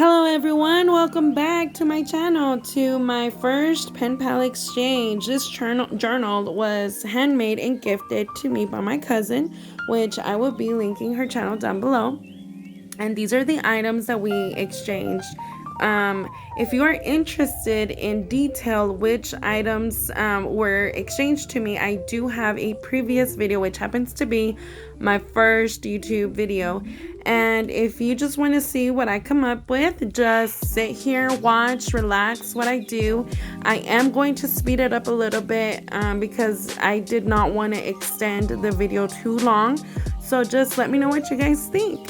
Hello everyone, welcome back to my channel, to my first pen pal exchange. This journal was handmade and gifted to me by my cousin, which I will be linking her channel down below. And these are the items that we exchanged. If you are interested in detail which items were exchanged to me, I do have a previous video, which happens to be my first YouTube video. And if you just want to see what I come up with, just sit here, watch, relax what I do. I am going to speed it up a little bit because I did not want to extend the video too long. So just let me know what you guys think.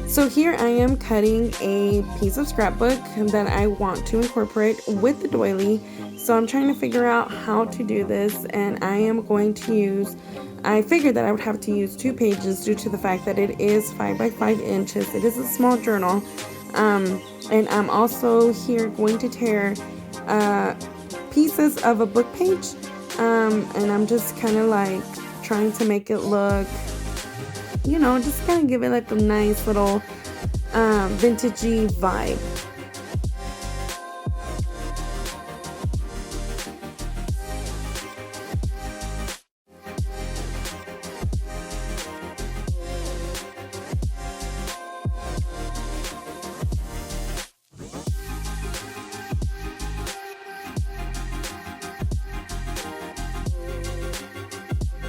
So here I am cutting a piece of scrapbook that I want to incorporate with the doily. So I'm trying to figure out how to do this, and I am going to use, I figured that I would have to use 2 pages due to the fact that it is 5 by 5 inches. It is a small journal. And I'm also here going to tear pieces of a book page. And I'm just kind of like trying to make it look, you know, just kind of give it like a nice little vintagey vibe.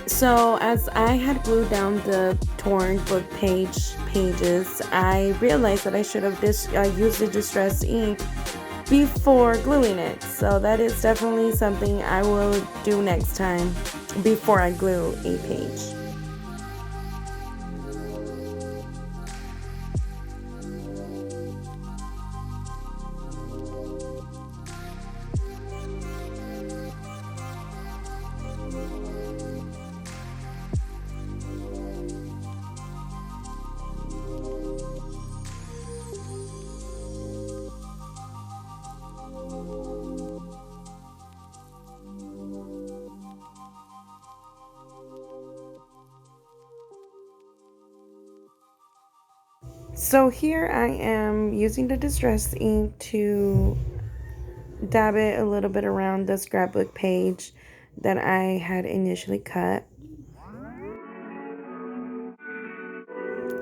So as I had glued down the torn book pages, I realized that I should have used the distress ink before gluing it. So that is definitely something I will do next time before I glue a page. So here I am using the distress ink to dab it a little bit around the scrapbook page that I had initially cut.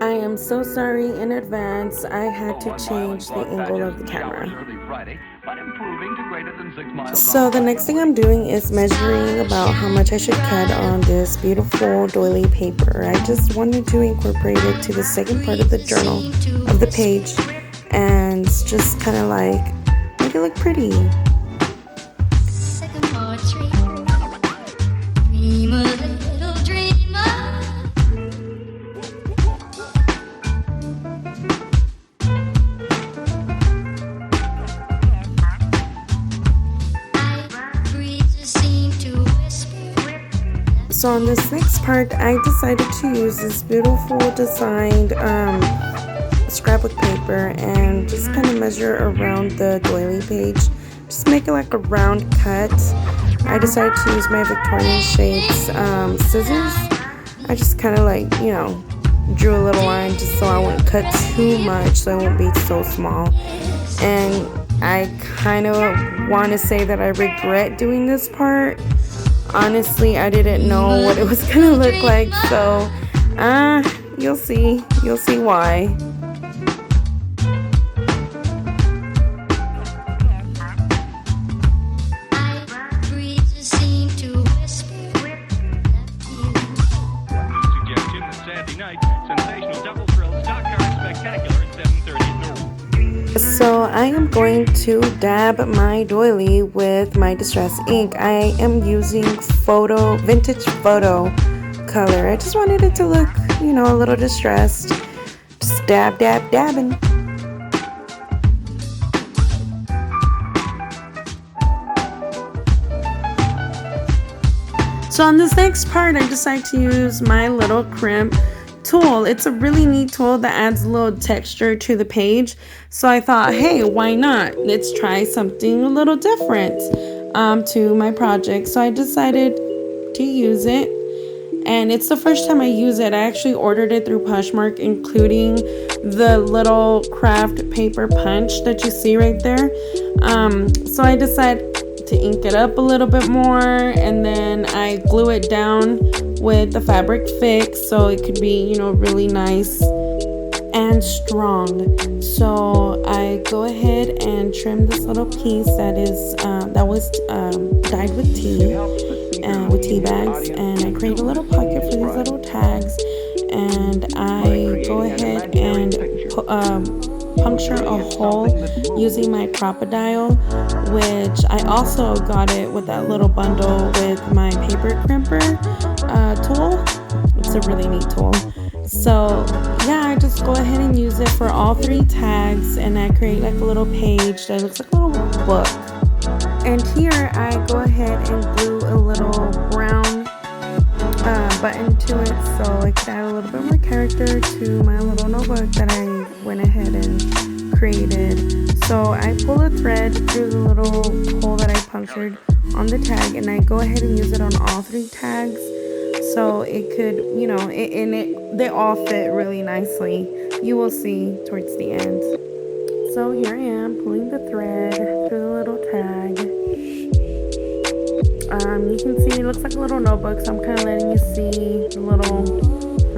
I am so sorry in advance. I had to change the angle of the camera. So the next thing I'm doing is measuring about how much I should cut on this beautiful doily paper. I just wanted to incorporate it to the second part of the journal, of the page, and just kind of like make it look pretty. Sycamore tree, dream a little dreamer. So on this next part, I decided to use this beautiful designed scrapbook paper and just kind of measure around the doily page. Just make it like a round cut. I decided to use my Victorian shapes scissors. I just kind of like, you know, drew a little line just so I wouldn't cut too much, so it won't be so small. And I kind of want to say that I regret doing this part. Honestly, I didn't know what it was gonna look like, so you'll see why. Suggestion that Saturday night, sensational double thrills, dark I am going to dab my doily with my Distress ink. I am using vintage photo color. I just wanted it to look, you know, a little distressed. Just dabbing. So on this next part, I decided to use my little crimp tool. It's a really neat tool that adds a little texture to the page. So I thought, hey, why not? Let's try something a little different to my project. So I decided to use it. And it's the first time I use it. I actually ordered it through Poshmark, including the little craft paper punch that you see right there. So I decided to ink it up a little bit more, and then I glue it down with the fabric fix so it could be, you know, really nice and strong. So I go ahead and trim this little piece that was dyed with tea and with tea bags, and I create a little pocket for these little tags, and I go ahead and puncture a hole using my crocodile, which I also got it with that little bundle with my paper crimper tool. It's a really neat tool. So yeah, I just go ahead and use it for all 3 tags, and I create like a little page that looks like a little book. And here I go ahead and glue a little brown button to it so it could add a little bit more character to my little notebook that I went ahead and created. So I pull a thread through the little hole that I punctured on the tag, and I go ahead and use it on all 3 tags so it could, you know, they all fit really nicely. You will see towards the end. So here I am pulling the thread through the little tag. You can see it looks like a little notebook, so I'm kind of letting you see the little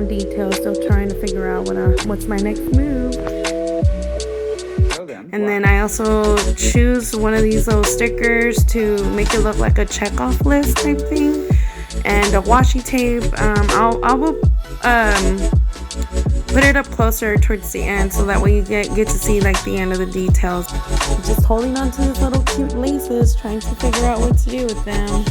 details. Still trying to figure out what's my next move. And then I also choose one of these little stickers to make it look like a checkoff list type thing, and a washi tape. I will put it up closer towards the end so that way you get to see like the end of the details. Just holding on to these little cute laces, trying to figure out what to do with them.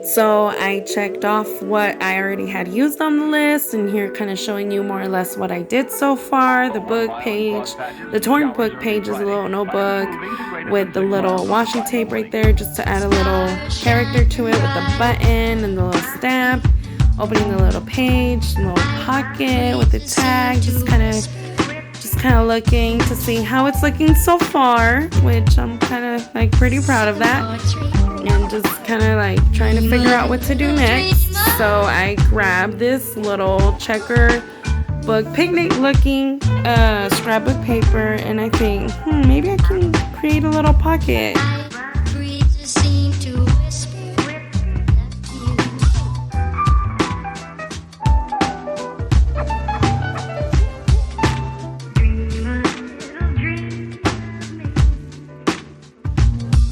So I checked off what I already had used on the list, and here kind of showing you more or less what I did so far. The book page, the torn book page is a little notebook with the little washi tape right there just to add a little character to it, with the button and the little stamp. Opening the little page, the little pocket with the tag, just kind of looking to see how it's looking so far, which I'm kind of like pretty proud of that. And just kind of like trying to figure out what to do next. So I grabbed this little checker book, picnic looking scrapbook paper, and I think maybe I can create a little pocket.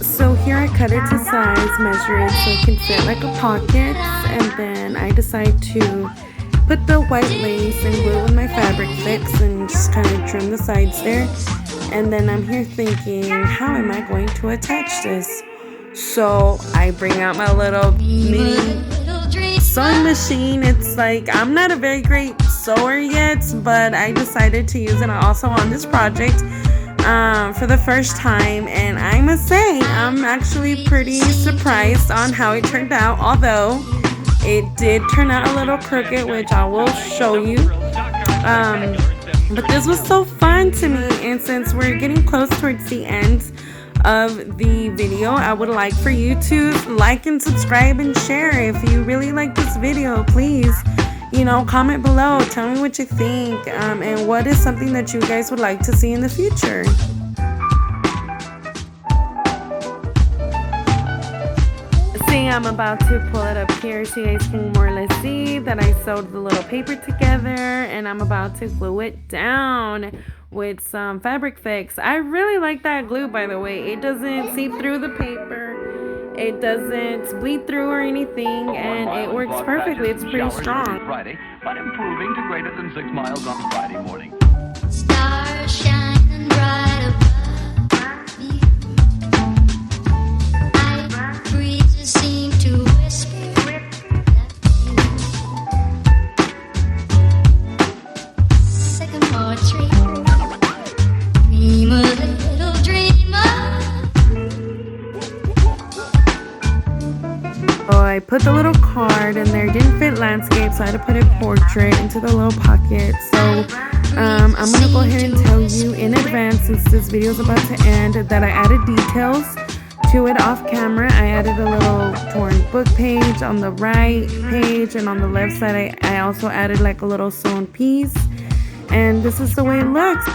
So here I cut it to size, measure it so it can fit like a pocket, and then I decide to put the white lace and glue with my fabric fix and just kind of trim the sides there. And then I'm here thinking, how am I going to attach this? So I bring out my little mini sewing machine. It's like, I'm not a very great sewer yet, but I decided to use it also on this project for the first time, and I must say I'm actually pretty surprised on how it turned out, although it did turn out a little crooked, which I will show you. But this was so fun to me, and since we're getting close towards the end of the video, I would like for you to like and subscribe and share. If you really like this video, please, you know, comment below, tell me what you think, and what is something that you guys would like to see in the future. See, I'm about to pull it up here so you guys can more or less see that I sewed the little paper together, and I'm about to glue it down with some fabric fix. I really like that glue, by the way. It doesn't seep through the paper, it doesn't bleed through or anything, and it works perfectly. It's pretty strong. Friday, but improving to greater than 6 miles on Friday morning. Stars shining bright above you. Night breezes seem to whisper that you. Sycamore tree, dream a little dreamer. So I put the little card in there. It didn't fit landscape, so I had to put a portrait into the little pocket. So I'm gonna go ahead and tell you in advance, since this video is about to end, that I added details to it off camera. I added a little torn book page on the right page, and on the left side I also added like a little sewn piece, and this is the way it looks.